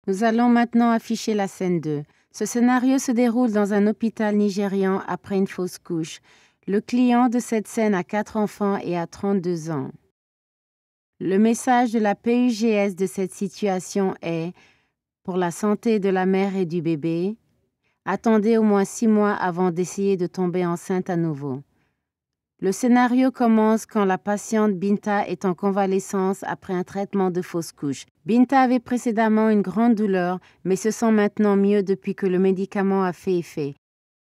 Nous allons maintenant afficher la scène 2. Ce scénario se déroule dans un hôpital nigérian après une fausse couche. Le client de cette scène a 4 enfants et a 32 ans. Le message de la PUGS de cette situation est, pour la santé de la mère et du bébé, attendez au moins 6 mois avant d'essayer de tomber enceinte à nouveau. Le scénario commence quand la patiente Binta est en convalescence après un traitement de fausse couche. Binta avait précédemment une grande douleur, mais se sent maintenant mieux depuis que le médicament a fait effet.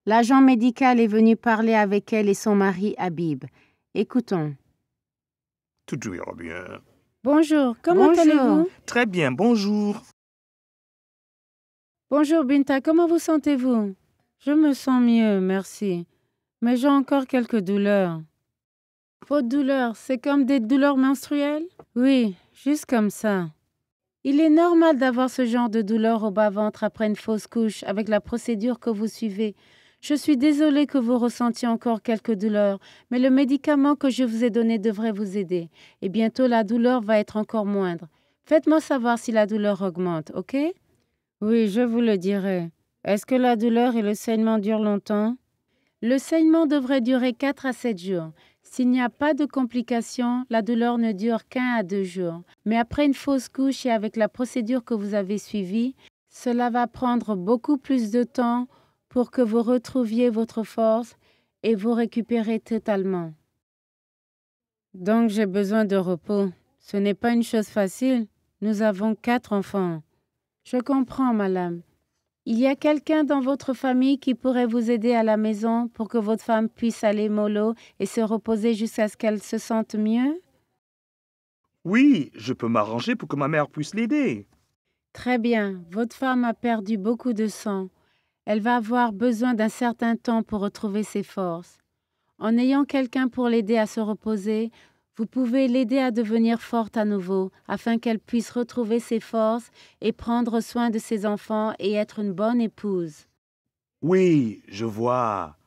L'agent médical est venu parler avec elle et son mari Habib. Écoutons. Tout ira bien. Bonjour, comment allez-vous? Très bien, bonjour. Bonjour Binta, comment vous sentez-vous? Je me sens mieux, merci. Mais j'ai encore quelques douleurs. Vos douleurs, c'est comme des douleurs menstruelles? Oui, juste comme ça. Il est normal d'avoir ce genre de douleur au bas-ventre après une fausse couche avec la procédure que vous suivez. Je suis désolée que vous ressentiez encore quelques douleurs, mais le médicament que je vous ai donné devrait vous aider. Et bientôt, la douleur va être encore moindre. Faites-moi savoir si la douleur augmente, ok? Oui, je vous le dirai. Est-ce que la douleur et le saignement durent longtemps? Le saignement devrait durer 4 à 7 jours. S'il n'y a pas de complications, la douleur ne dure qu'1 à 2 jours. Mais après une fausse couche et avec la procédure que vous avez suivie, cela va prendre beaucoup plus de temps pour que vous retrouviez votre force et vous récupérez totalement. Donc j'ai besoin de repos. Ce n'est pas une chose facile. Nous avons 4 enfants. Je comprends, madame. Il y a quelqu'un dans votre famille qui pourrait vous aider à la maison pour que votre femme puisse aller mollo et se reposer jusqu'à ce qu'elle se sente mieux? Oui, je peux m'arranger pour que ma mère puisse l'aider. Très bien, votre femme a perdu beaucoup de sang. Elle va avoir besoin d'un certain temps pour retrouver ses forces. En ayant quelqu'un pour l'aider à se reposer, vous pouvez l'aider à devenir forte à nouveau, afin qu'elle puisse retrouver ses forces et prendre soin de ses enfants et être une bonne épouse. Oui, je vois.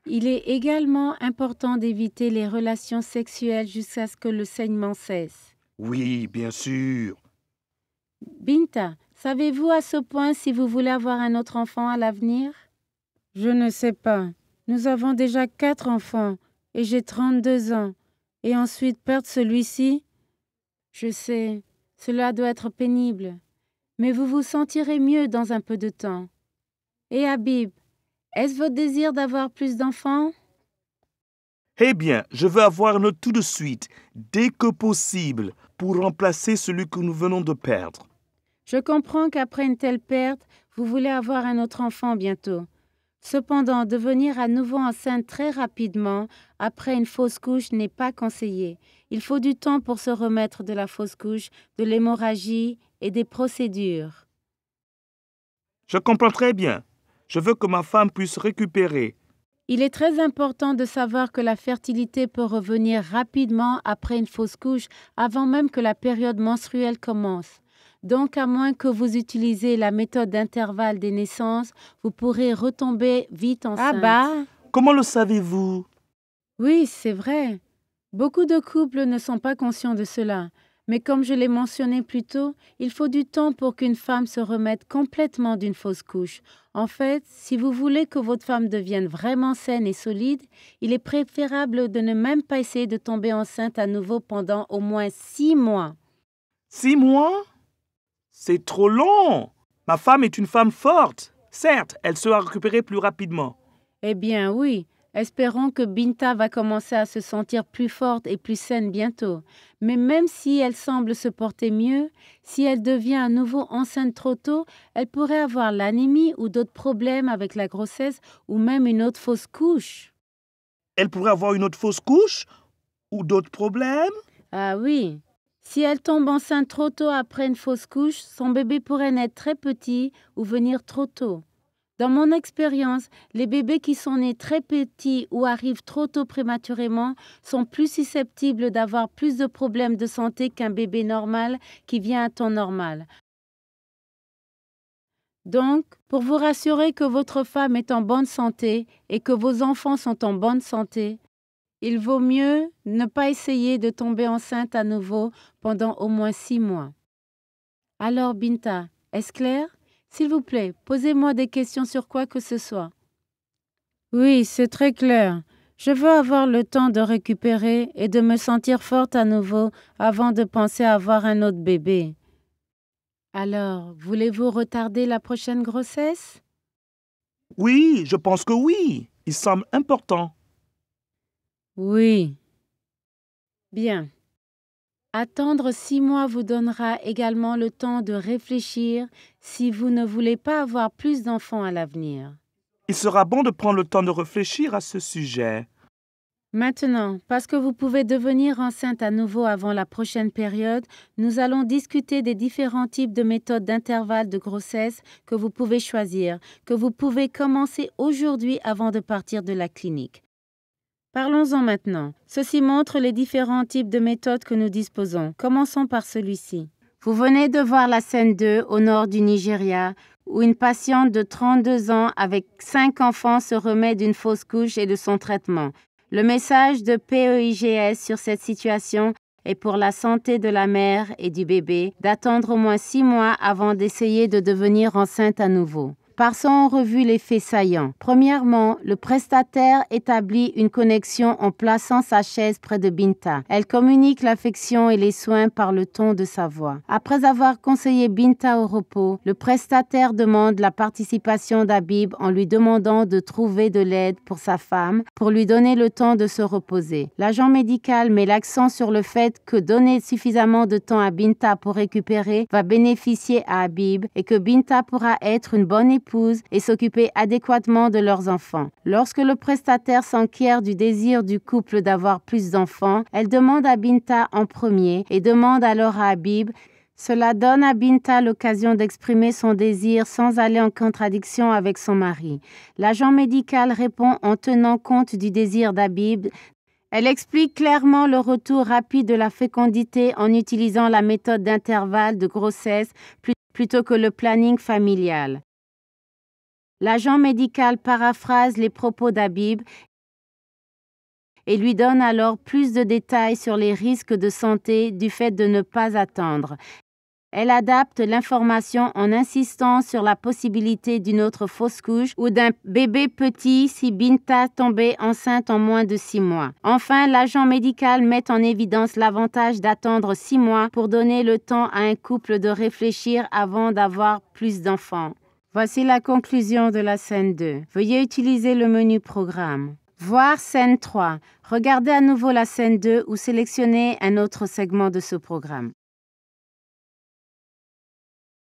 Il est également important d'éviter les relations sexuelles jusqu'à ce que le saignement cesse. Oui, bien sûr. Binta, savez-vous à ce point si vous voulez avoir un autre enfant à l'avenir? Je ne sais pas. Nous avons déjà 4 enfants et j'ai 32 ans. Et ensuite perdre celui-ci? Je sais, cela doit être pénible. Mais vous vous sentirez mieux dans un peu de temps. Et Habib, est-ce votre désir d'avoir plus d'enfants? Eh bien, je veux avoir un autre tout de suite, dès que possible, pour remplacer celui que nous venons de perdre. Je comprends qu'après une telle perte, vous voulez avoir un autre enfant bientôt. Cependant, devenir à nouveau enceinte très rapidement après une fausse couche n'est pas conseillé. Il faut du temps pour se remettre de la fausse couche, de l'hémorragie et des procédures. Je comprends très bien. Je veux que ma femme puisse récupérer. Il est très important de savoir que la fertilité peut revenir rapidement après une fausse couche, avant même que la période menstruelle commence. Donc, à moins que vous utilisiez la méthode d'intervalle des naissances, vous pourrez retomber vite enceinte. Ah bah! Comment le savez-vous? Oui, c'est vrai. Beaucoup de couples ne sont pas conscients de cela. Mais comme je l'ai mentionné plus tôt, il faut du temps pour qu'une femme se remette complètement d'une fausse couche. En fait, si vous voulez que votre femme devienne vraiment saine et solide, il est préférable de ne même pas essayer de tomber enceinte à nouveau pendant au moins 6 mois. 6 mois? C'est trop long. Ma femme est une femme forte. Certes, elle sera récupérée plus rapidement. Eh bien oui, espérons que Binta va commencer à se sentir plus forte et plus saine bientôt. Mais même si elle semble se porter mieux, si elle devient à nouveau enceinte trop tôt, elle pourrait avoir l'anémie ou d'autres problèmes avec la grossesse ou même une autre fausse couche. Elle pourrait avoir une autre fausse couche? Ou d'autres problèmes? Ah oui. Si elle tombe enceinte trop tôt après une fausse couche, son bébé pourrait naître très petit ou venir trop tôt. Dans mon expérience, les bébés qui sont nés très petits ou arrivent trop tôt prématurément sont plus susceptibles d'avoir plus de problèmes de santé qu'un bébé normal qui vient à temps normal. Donc, pour vous rassurer que votre femme est en bonne santé et que vos enfants sont en bonne santé, il vaut mieux ne pas essayer de tomber enceinte à nouveau pendant au moins 6 mois. Alors, Binta, Est-ce clair? S'il vous plaît, posez-moi des questions sur quoi que ce soit. Oui, c'est très clair. Je veux avoir le temps de récupérer et de me sentir forte à nouveau avant de penser à avoir un autre bébé. Alors, voulez-vous retarder la prochaine grossesse? Oui, je pense que oui. Il semble important. Oui. Bien. Attendre 6 mois vous donnera également le temps de réfléchir si vous ne voulez pas avoir plus d'enfants à l'avenir. Il sera bon de prendre le temps de réfléchir à ce sujet. Maintenant, parce que vous pouvez devenir enceinte à nouveau avant la prochaine période, nous allons discuter des différents types de méthodes d'intervalle de grossesse que vous pouvez choisir, que vous pouvez commencer aujourd'hui avant de partir de la clinique. Parlons-en maintenant. Ceci montre les différents types de méthodes que nous disposons. Commençons par celui-ci. Vous venez de voir la scène 2 au nord du Nigeria, où une patiente de 32 ans avec 5 enfants se remet d'une fausse couche et de son traitement. Le message de PEIGS sur cette situation est pour la santé de la mère et du bébé d'attendre au moins 6 mois avant d'essayer de devenir enceinte à nouveau. Passons en revue les faits saillants. Premièrement, le prestataire établit une connexion en plaçant sa chaise près de Binta. Elle communique l'affection et les soins par le ton de sa voix. Après avoir conseillé Binta au repos, le prestataire demande la participation d'Habib en lui demandant de trouver de l'aide pour sa femme pour lui donner le temps de se reposer. L'agent médical met l'accent sur le fait que donner suffisamment de temps à Binta pour récupérer va bénéficier à Habib et que Binta pourra être une bonne épouse et s'occuper adéquatement de leurs enfants. Lorsque le prestataire s'enquiert du désir du couple d'avoir plus d'enfants, elle demande à Binta en premier et demande alors à Habib. Cela donne à Binta l'occasion d'exprimer son désir sans aller en contradiction avec son mari. L'agent médical répond en tenant compte du désir d'Habib. Elle explique clairement le retour rapide de la fécondité en utilisant la méthode d'intervalle de grossesse plutôt que le planning familial. L'agent médical paraphrase les propos d'Habib et lui donne alors plus de détails sur les risques de santé du fait de ne pas attendre. Elle adapte l'information en insistant sur la possibilité d'une autre fausse couche ou d'un bébé petit si Binta tombait enceinte en moins de 6 mois. Enfin, l'agent médical met en évidence l'avantage d'attendre 6 mois pour donner le temps à un couple de réfléchir avant d'avoir plus d'enfants. Voici la conclusion de la scène 2. Veuillez utiliser le menu Programme. Voir scène 3. Regardez à nouveau la scène 2 ou sélectionnez un autre segment de ce programme.